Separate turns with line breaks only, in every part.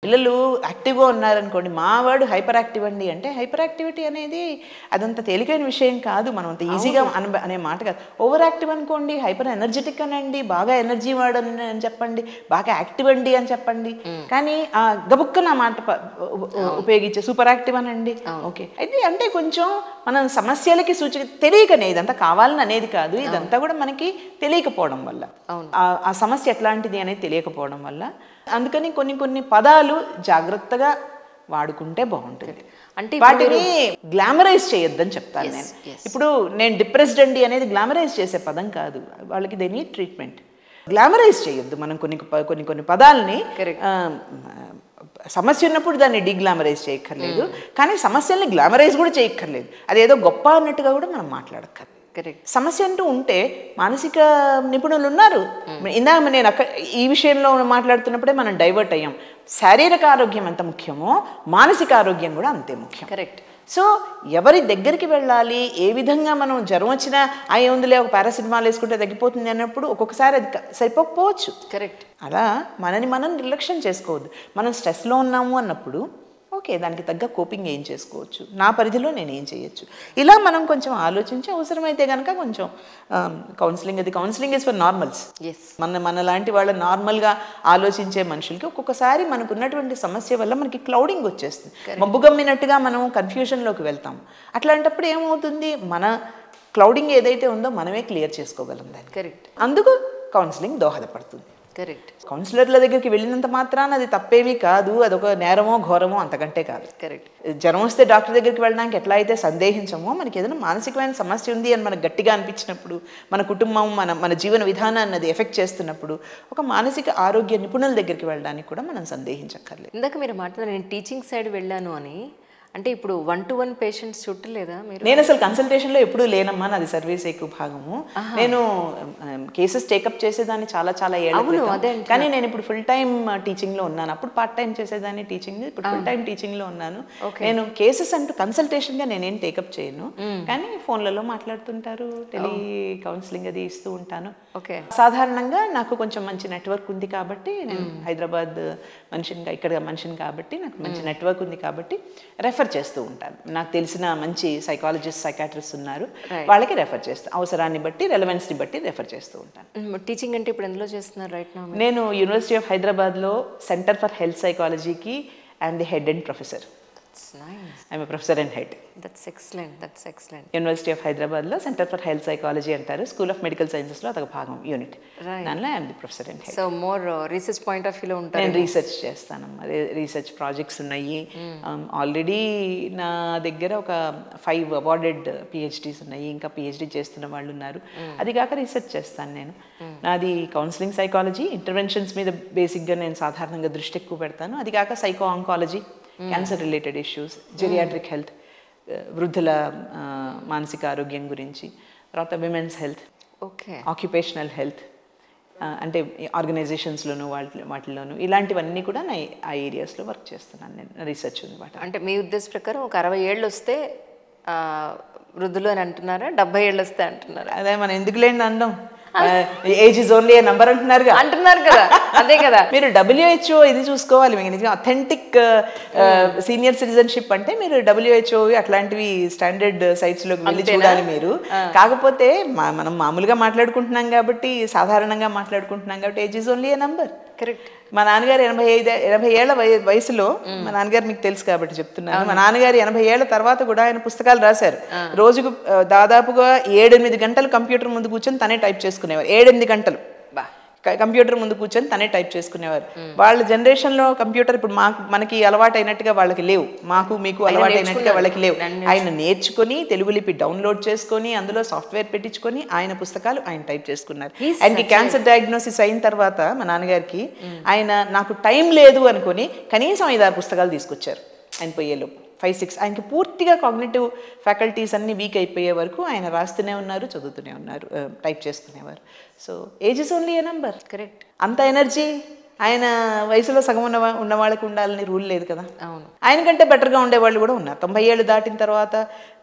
పిల్లలు యాక్టివ్‌గా ఉన్నారనుకోండి, మా వాడు హైపర్ యాక్టివ్ అండి అంటే, హైపర్ యాక్టివిటీ అనేది అదంత తేలికైన విషయం కాదు. మనం అంత ఈజీగా అనే మాట కాదు. ఓవర్ యాక్టివ్ అనుకోండి, హైపర్ ఎనర్జెటిక్ అనండి, బాగా ఎనర్జీ వాడని అని చెప్పండి, బాగా యాక్టివ్ అండి అని చెప్పండి. కానీ గబుక్కున మాట ఉపయోగించే సూపర్ యాక్టివ్ అనండి. ఓకే. అయితే అంటే కొంచెం మనం సమస్యలకి తెలియకనే, ఇదంతా కావాలని అనేది కాదు. ఇదంతా కూడా మనకి తెలియకపోవడం వల్ల, ఆ సమస్య ఎట్లాంటిది అనేది తెలియకపోవడం వల్ల, అందుకని కొన్ని పదాలు జాగ్రత్తగా వాడుకుంటే బాగుంటుంది. అంటే వాటిని గ్లామరైజ్ చేయొద్దని చెప్తాను నేను. ఇప్పుడు నేను డిప్రెస్డ్ అండి అనేది గ్లామరైజ్ చేసే పదం కాదు. వాళ్ళకి దే నీడ్ ట్రీట్మెంట్. గ్లామరైజ్ చేయొద్దు. మనం కొన్ని పదాలని సమస్య ఉన్నప్పుడు దాన్ని డిగ్లామరైజ్ చేయక్కర్లేదు, కానీ సమస్యల్ని గ్లామరైజ్ కూడా చేయక్కర్లేదు. అదేదో గొప్ప అన్నట్టుగా కూడా మనం మాట్లాడక్కర్లేదు. సమస్య అంటూ ఉంటే మానసిక నిపుణులు ఉన్నారు. ఇందాక నేను ఈ విషయంలో మాట్లాడుతున్నప్పుడే మనం డైవర్ట్ అయ్యాం. శారీరక ఆరోగ్యం ఎంత ముఖ్యమో మానసిక ఆరోగ్యం కూడా అంతే ముఖ్యం. కరెక్ట్. సో ఎవరి దగ్గరికి వెళ్ళాలి, ఏ విధంగా మనం జ్వరం వచ్చినా ఏముందిలే ఒక పారాసిటమాల్ వేసుకుంటే తగ్గిపోతుంది అన్నప్పుడు ఒక్కొక్కసారి అది సరిపోకపోవచ్చు. కరెక్ట్. అలా మనం నిర్లక్ష్యం చేసుకోవద్దు. మనం స్ట్రెస్లో ఉన్నాము అన్నప్పుడు ఓకే, దానికి తగ్గ కోపింగ్ ఏం చేసుకోవచ్చు, నా పరిధిలో నేను ఏం చేయొచ్చు, ఇలా మనం కొంచెం ఆలోచించి అవసరమైతే కనుక కొంచెం కౌన్సిలింగ్ ఇస్ ఫర్ నార్మల్స్. మన లాంటి వాళ్ళ నార్మల్గా ఆలోచించే మనుషులకి ఒక్కొక్కసారి మనకు ఉన్నటువంటి సమస్య వల్ల మనకి క్లౌడింగ్ వచ్చేస్తుంది. మబ్బు గమ్మినట్టుగా మనం కన్ఫ్యూషన్లోకి వెళ్తాం. అట్లాంటప్పుడు ఏమవుతుంది, మన క్లౌడింగ్ ఏదైతే ఉందో మనమే క్లియర్ చేసుకోగలం దాన్ని. కరెక్ట్. అందుకు కౌన్సిలింగ్ దోహదపడుతుంది. కరెక్ట్. కౌన్సిలర్ల దగ్గరికి వెళ్ళినంత మాత్రాన అది తప్పేమీ కాదు, అదొక నేరమో ఘోరమో అంతకంటే కాదు. కరెక్ట్. జ్వరం వస్తే డాక్టర్ దగ్గరికి వెళ్ళడానికి ఎట్లా అయితే సందేహించమో, మనకి ఏదైనా మానసికమైన సమస్య ఉంది అని మనకు గట్టిగా అనిపించినప్పుడు, మన కుటుంబం మన జీవన విధానాన్ని అది ఎఫెక్ట్ చేస్తున్నప్పుడు ఒక మానసిక ఆరోగ్య నిపుణుల దగ్గరికి వెళ్ళడానికి కూడా మనం సందేహించక్కర్లేదు.
ఇందాక మీరు మాట్లాడారు నేను టీచింగ్ సైడ్ వెళ్ళాను అని, అంటే ఇప్పుడు 1-to-1 పేషెంట్స్ చుట్టలేదా మీరు?
నేను అసలు కన్సల్టేషన్లో ఎప్పుడూ లేనమ్మా, నాది సర్వీస్ ఎక్కువ భాగము. నేను కేసెస్ టేకప్ చేసేదాన్ని చాలా ఏళ్ళ, కానీ నేను ఇప్పుడు ఫుల్ టైమ్ టీచింగ్లో ఉన్నాను. అప్పుడు పార్ట్ టైం చేసేదాన్ని టీచింగ్, ఇప్పుడు ఫుల్ టైం టీచింగ్లో ఉన్నాను. నేను కేసెస్ అంటూ కన్సల్టేషన్గా నేనేం టేకప్ చేయను, కానీ ఫోన్లలో మాట్లాడుతుంటారు, టెలి కౌన్సిలింగ్ అది ఇస్తూ ఉంటాను. సాధారణంగా నాకు కొంచెం మంచి నెట్వర్క్ ఉంది కాబట్టి, నేను హైదరాబాద్ ఇక్కడ మనిషిని కాబట్టి నాకు మంచి నెట్వర్క్ ఉంది కాబట్టి రెఫర్ చేస్తూ ఉంటాను. నాకు తెలిసిన మంచి సైకాలజిస్ట్, సైకాట్రిస్ట్ ఉన్నారు, వాళ్ళకి రెఫర్ చేస్తాను. అవసరాన్ని బట్టి, రెలవెన్స్ని బట్టి రెఫర్ చేస్తూ ఉంటాను.
టీచింగ్ అంటే ఇప్పుడు ఎందులో చేస్తున్నారు రైట్ నౌ?
నేను యూనివర్సిటీ ఆఫ్ హైదరాబాద్లో సెంటర్ ఫర్ హెల్త్ సైకాలజీకి I'm the head and professor. I'm a professor and head.
That's excellent.
University of Hyderabad lo Center for Health Psychology antaru. School of Medical Sciences lo adoka bhagam unit. Danlo I am the professor and head.
So more research point of view lo untaru.
నేను research చేస్తాను. Research projects ఉన్నాయి. Already నా దగ్గర ఒక 5 awarded PhDs ఉన్నాయి. ఇంకా PhD చేస్తున్న వాళ్ళు ఉన్నారు. అది కాక రీసెర్చ్ చేస్తాను నేను. నాది కౌన్సిలింగ్ సైకాలజీ, ఇంటర్వెన్షన్స్ మీద బేసిక్గా నేను సాధారణంగా దృష్టి ఎక్కువ పెడతాను. అది కాక psycho oncology, cancer related issues, geriatric health, వృద్ధుల మానసిక ఆరోగ్యం గురించి, తర్వాత విమెన్స్ హెల్త్, ఆక్యుపేషనల్ హెల్త్, అంటే ఆర్గనైజేషన్స్లోను వాటిల్లోనూ ఇలాంటివన్నీ కూడా నా ఆ ఏరియాస్లో వర్క్ చేస్తున్నాను నేను. రీసెర్చ్ అనమాట.
అంటే మీ ఉద్దేశం ప్రకారం ఒక 60 ఏళ్ళు వస్తే వృద్ధులు అని అంటున్నారా, 70 ఏళ్ళు వస్తే అంటున్నారా?
అదే మనం ఎందుకు లేని అందం, age is only A number అంటున్నారు
కదా. అదే కదా.
మీరు WHO ఇది చూసుకోవాలి. మీకు అథెంటిక్ సీనియర్ సిటిజన్షిప్ అంటే మీరు WHO అట్లాంటివి స్టాండర్డ్ సైట్స్లోకి వెళ్ళి చూడాలి మీరు. కాకపోతే మనం మామూలుగా మాట్లాడుకుంటున్నాం కాబట్టి, సాధారణంగా మాట్లాడుకుంటున్నాం కాబట్టి age is only A number.
Correct.
మా నాన్నగారు 80 ఏళ్ల వయసులో, మా నాన్నగారు మీకు తెలుసు కాబట్టి చెప్తున్నాను, మా నాన్నగారు 80 ఏళ్ల తర్వాత కూడా ఆయన పుస్తకాలు రాశారు. రోజుకు దాదాపుగా 7-8 గంటలు కంప్యూటర్ ముందు కూర్చొని తనే టైప్ చేసుకునేవారు. 7-8 గంటలు కంప్యూటర్ ముందు కూర్చొని తనే టైప్ చేసుకునేవారు. వాళ్ళ జనరేషన్లో కంప్యూటర్ ఇప్పుడు మనకి అలవాటు అయినట్టుగా వాళ్ళకి లేవు, మీకు అలవాటు అయినట్టుగా వాళ్ళకి లేవు. ఆయన నేర్చుకొని తెలుగు లిపి డౌన్లోడ్ చేసుకొని అందులో సాఫ్ట్వేర్ పెట్టించుకొని ఆయన పుస్తకాలు ఆయన టైప్ చేసుకున్నారు. ఆయనకి క్యాన్సర్ డయాగ్నోసిస్ అయిన తర్వాత మా నాన్నగారికి ఆయన నాకు టైం లేదు అనుకొని కనీసం 5-6 పుస్తకాలు తీసుకొచ్చారు ఆయన పోయేలోపు. 5-6 ఆయనకి పూర్తిగా కాగ్నిటివ్ ఫ్యాకల్టీస్ అన్ని వీక్ అయిపోయే వరకు ఆయన రాస్తూనే ఉన్నారు, చదువుతూనే ఉన్నారు, టైప్ చేసుకునేవారు. So age is only A number.
Correct.
అంత ఎనర్జీ ఆయన వయసులో సగం ఉన్న వాళ్ళకి ఉండాలని రూల్ లేదు కదా.
అవును.
ఆయనకంటే బెటర్గా ఉండేవాళ్ళు కూడా ఉన్నారు. 90 ఏళ్ళు దాటిన తర్వాత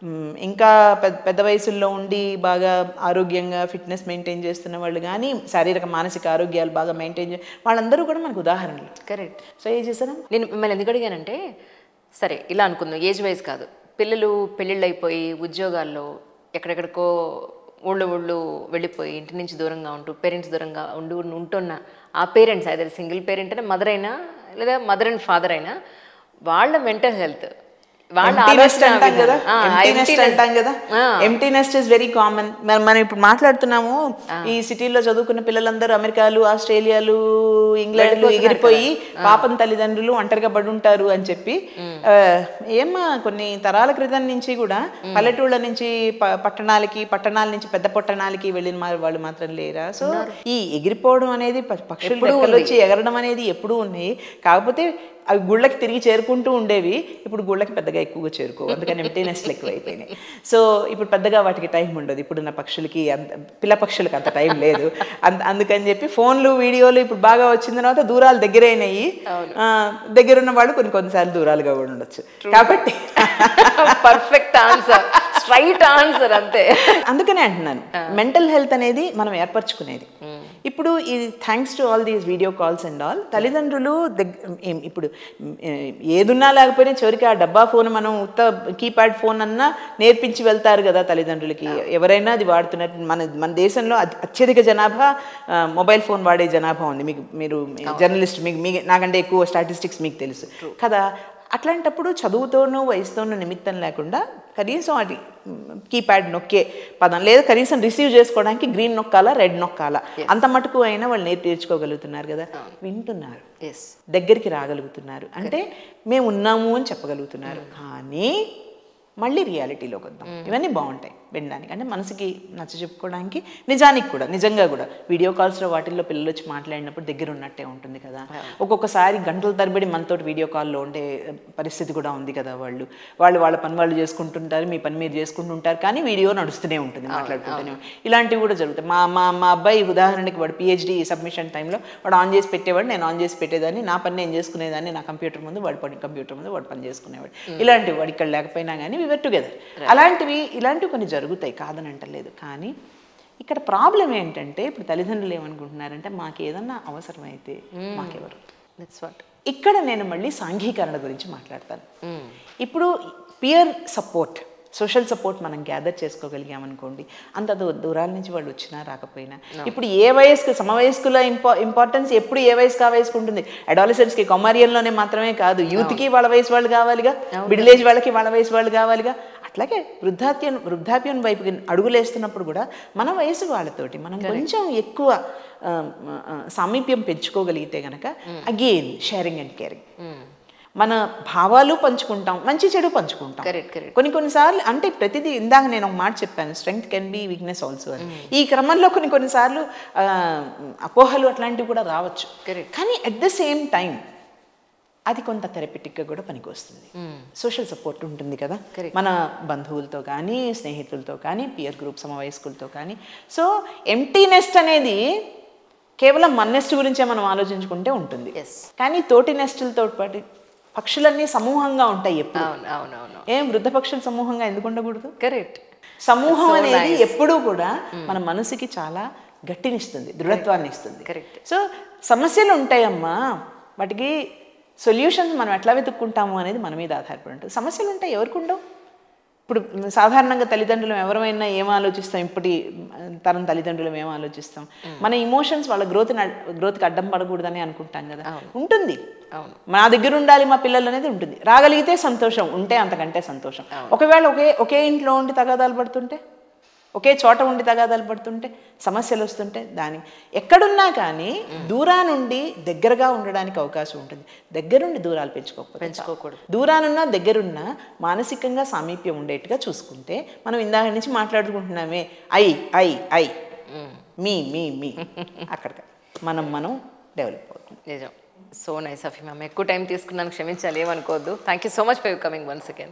ఇంకా పెద్ద వయసుల్లో ఉండి బాగా ఆరోగ్యంగా ఫిట్నెస్ మెయింటైన్ చేస్తున్న వాళ్ళు కానీ, శారీరక మానసిక ఆరోగ్యాలు బాగా మెయింటైన్ వాళ్ళందరూ కూడా మనకు ఉదాహరణలు.
కరెక్ట్.
సో ఏం చేశాను
నేను మిమ్మల్ని ఎందుకు అడిగానంటే, సరే ఇలా అనుకుందాం, ఏజ్ వైజ్ కాదు, పిల్లలు పెళ్ళిళ్ళు అయిపోయి ఉద్యోగాల్లో ఎక్కడెక్కడికో ఊళ్ళు వెళ్ళిపోయి ఇంటి నుంచి దూరంగా ఉంటూ పేరెంట్స్ దూరంగా ఉంటున్న ఆ పేరెంట్స్, అదే సింగిల్ పేరెంట్ అయినా మదర్ అయినా లేదా మదర్ అండ్ ఫాదర్ అయినా, వాళ్ళ మెంటల్ హెల్త్, వాళ్ళ
empty nest is very common. మనం ఇప్పుడు మాట్లాడుతున్నాము, ఈ సిటీలో చదువుకున్న పిల్లలందరూ అమెరికాలు, ఆస్ట్రేలియాలు, ఇంగ్లాండ్లు ఎగిరిపోయి పాపం తల్లిదండ్రులు ఒంటరిగా పడి ఉంటారు అని చెప్పి, ఏమ్మా కొన్ని తరాల క్రితం నుంచి కూడా పల్లెటూళ్ళ నుంచి పట్టణాల నుంచి పెద్ద పట్టణాలకి వెళ్ళిన వాళ్ళు మాత్రం లేరా? సో ఈ ఎగిరిపోవడం అనేది, పక్షులు రెక్కలు వచ్చి ఎగరడం అనేది ఎప్పుడూ ఉన్నాయి. కాకపోతే అవి గుళ్ళకి తిరిగి చేరుకుంటూ ఉండేవి, ఇప్పుడు గుళ్ళకి పెద్దగా ఎక్కువగా చేరుకోవు, అందుకని ఎంప్టీనెస్లు ఎక్కువ అయిపోయినాయి. సో ఇప్పుడు పెద్దగా వాటికి టైం ఉండదు. ఇప్పుడున్న పక్షులకి పిల్ల పక్షులకి అంత టైం లేదు. అందుకని చెప్పి ఫోన్లు వీడియోలు ఇప్పుడు బాగా వచ్చిన తర్వాత దూరాలు దగ్గరైనాయి. దగ్గరున్న వాళ్ళు కొన్నిసార్లు దూరాలుగా కూడా ఉండొచ్చు. కాబట్టి
పర్ఫెక్ట్ ఆన్సర్, స్ట్రైట్ ఆన్సర్ అంతే.
అందుకనే అంటున్నాను, మెంటల్ హెల్త్ అనేది మనం ఏర్పరచుకునేది. ఇప్పుడు ఇది thanks to all these video calls and all, తల్లిదండ్రులు ఇప్పుడు ఏదున్నా లేకపోయినా చివరికి ఆ డబ్బా ఫోన్ మనం కీప్యాడ్ ఫోన్ అన్నా నేర్పించి వెళ్తారు కదా తల్లిదండ్రులకి. ఎవరైనా అది వాడుతున్నట్టు మన దేశంలో అత్యధిక జనాభా మొబైల్ ఫోన్ వాడే జనాభా ఉంది. మీరు జర్నలిస్ట్, మీకు నాకంటే ఎక్కువ స్టాటిస్టిక్స్ మీకు తెలుసు కదా. అట్లాంటప్పుడు చదువుతోనూ వయసుతోనూ నిమిత్తం లేకుండా కనీసం అది కీప్యాడ్ నొక్కే పదం, లేదా కనీసం రిసీవ్ చేసుకోవడానికి గ్రీన్ నొక్కాలా రెడ్ నొక్కాలా, అంత మటుకు అయినా వాళ్ళు నేర్చుకోగలుగుతున్నారు కదా. వింటున్నారు, దగ్గరికి రాగలుగుతున్నారు, అంటే మేము ఉన్నాము అని చెప్పగలుగుతున్నారు. కానీ మళ్ళీ రియాలిటీలోకి వద్దాం. ఇవన్నీ బాగుంటాయి వినడానికి, అంటే మనసుకి నచ్చ చెప్పుకోవడానికి, నిజంగా కూడా వీడియో కాల్స్లో వాటిల్లో పిల్లలు వచ్చి మాట్లాడినప్పుడు దగ్గర ఉన్నట్టే ఉంటుంది కదా. ఒక్కొక్కసారి గంటల తరబడి మనతో వీడియో కాల్లో ఉండే పరిస్థితి కూడా ఉంది కదా. వాళ్ళ పని వాళ్ళు చేసుకుంటుంటారు, మీ పని మీరు చేసుకుంటుంటారు, కానీ వీడియో నడుస్తూనే ఉంటుంది, మాట్లాడుకుంటూనే. ఇలాంటివి కూడా జరుగుతాయి. మా అబ్బాయి ఉదాహరణకి వాడు పిహెచ్డి సబ్మిషన్ టైంలో వాడు ఆన్ చేసి పెట్టేవాడు, నేను ఆన్ చేసి పెట్టేదాన్ని, నా పని నేను చేసుకునేదాన్ని నా కంప్యూటర్ ముందు, వాడి కంప్యూటర్ ముందు వాడు పని చేసుకునేవాడు. ఇలాంటివి వాడు ఇక్కడ లేకపోయినా కానీ వి వర్ టుగెదర్. ఇలాంటివి కొన్ని జరుగుతాయి, కాదని అంటలేదు. కానీ ఇక్కడ ప్రాబ్లం ఏంటంటే, ఇప్పుడు తల్లిదండ్రులు ఏమనుకుంటున్నారంటే, మాకు ఏదన్నా అవసరమైతే మాకెవరు. ఇక్కడ నేను మళ్ళీ సాంఘీకరణ గురించి మాట్లాడతాను. ఇప్పుడు పియర్ సపోర్ట్, సోషల్ సపోర్ట్ మనం గ్యాదర్ చేసుకోగలిగామనుకోండి, అంత దూరాల నుంచి వాళ్ళు వచ్చినా రాకపోయినా. ఇప్పుడు ఏ వయస్కు, సమవయస్కుల ఇంపార్టెన్స్ ఎప్పుడు ఏ వయసుకు ఆ వయసుకు ఉంటుంది. అడాలసెంట్స్కి కౌమార్యంలోనే మాత్రమే కాదు, యూత్కి వాళ్ళ వయసు వాళ్ళు కావాలిగా, మిడిల్ ఏజ్ వాళ్ళకి వాళ్ళ వయసు వాళ్ళు కావాలిగా. అట్లాగే వృద్ధాప్యం వైపుకి అడుగులేస్తున్నప్పుడు కూడా మన వయసు వాళ్ళతోటి మనం కొంచెం ఎక్కువ సామీప్యం పెంచుకోగలిగితే కనుక, అగైన్ షేరింగ్ అండ్ కేరింగ్, మన భావాలు పంచుకుంటాం, మంచి చెడు పంచుకుంటాం. కొన్నిసార్లు అంటే ప్రతిదీ, ఇందాక నేను ఒక మాట చెప్పాను, strength can be weakness also అని. ఈ క్రమంలో కొన్నిసార్లు అపోహలు అట్లాంటివి కూడా రావచ్చు. కానీ అట్ ద సేమ్ టైం అది కొంత థెరపిటిక్గా కూడా పనికి వస్తుంది. సోషల్ సపోర్ట్ ఉంటుంది కదా, మన బంధువులతో కానీ, స్నేహితులతో కానీ, పియర్ గ్రూప్ సమవయస్కులతో కానీ. సో ఎంప్టీనెస్ట్ అనేది కేవలం మన నెస్ట్ గురించే మనం ఆలోచించుకుంటే ఉంటుంది. కానీ తోటి నెస్టులతో పాటు పక్షులన్నీ సమూహంగా ఉంటాయి ఎప్పుడు. ఏం వృద్ధ పక్షులు సమూహంగా ఎందుకు ఉండకూడదు? కరెక్ట్. సమూహం అనేది ఎప్పుడూ కూడా మన మనసుకి చాలా గట్టినిస్తుంది, దృఢత్వాన్ని ఇస్తుంది. సో సమస్యలు ఉంటాయమ్మా, వాటికి సొల్యూషన్స్ మనం ఎట్లా వెతుక్కుంటాము అనేది మన మీద ఆధారపడి ఉంటుంది. సమస్యలు ఉంటాయి, ఎవరికి ఉండవు. ఇప్పుడు సాధారణంగా తల్లిదండ్రులు ఎవరైనా ఏం ఆలోచిస్తాం, ఇప్పటి తరం తల్లిదండ్రులు ఏం ఆలోచిస్తాం, మన ఇమోషన్స్ వాళ్ళ గ్రోత్కి అడ్డం పడకూడదని అనుకుంటాం కదా. ఉంటుంది, మా దగ్గర ఉండాలి మా పిల్లలు అనేది ఉంటుంది. రాగలిగితే సంతోషం, ఉంటే అంతకంటే సంతోషం. ఒకవేళ ఒకే ఇంట్లో ఉండి తగాదాలు పడుతుంటే, ఒకే చోట ఉండి తగాదాలు పడుతుంటే, సమస్యలు వస్తుంటే, ఎక్కడున్నా కానీ దూరానుండి దగ్గరగా ఉండడానికి అవకాశం ఉంటుంది. దగ్గరుండి దూరాలు పెంచుకోకూడదు. దూరానున్నా దగ్గరున్నా మానసికంగా సామీప్యం ఉండేట్టుగా చూసుకుంటే, మనం ఇందాక నుంచి మాట్లాడుకుంటున్నామే ఐ మీ అక్కడికి మనం డెవలప్ అవుతుంది.
నిజం. So nice of you ma'am. ఎక్కువ టైం తీసుకున్నాను, క్షమించాలి, ఏమనుకోవద్దు. Thank you so much for coming once again.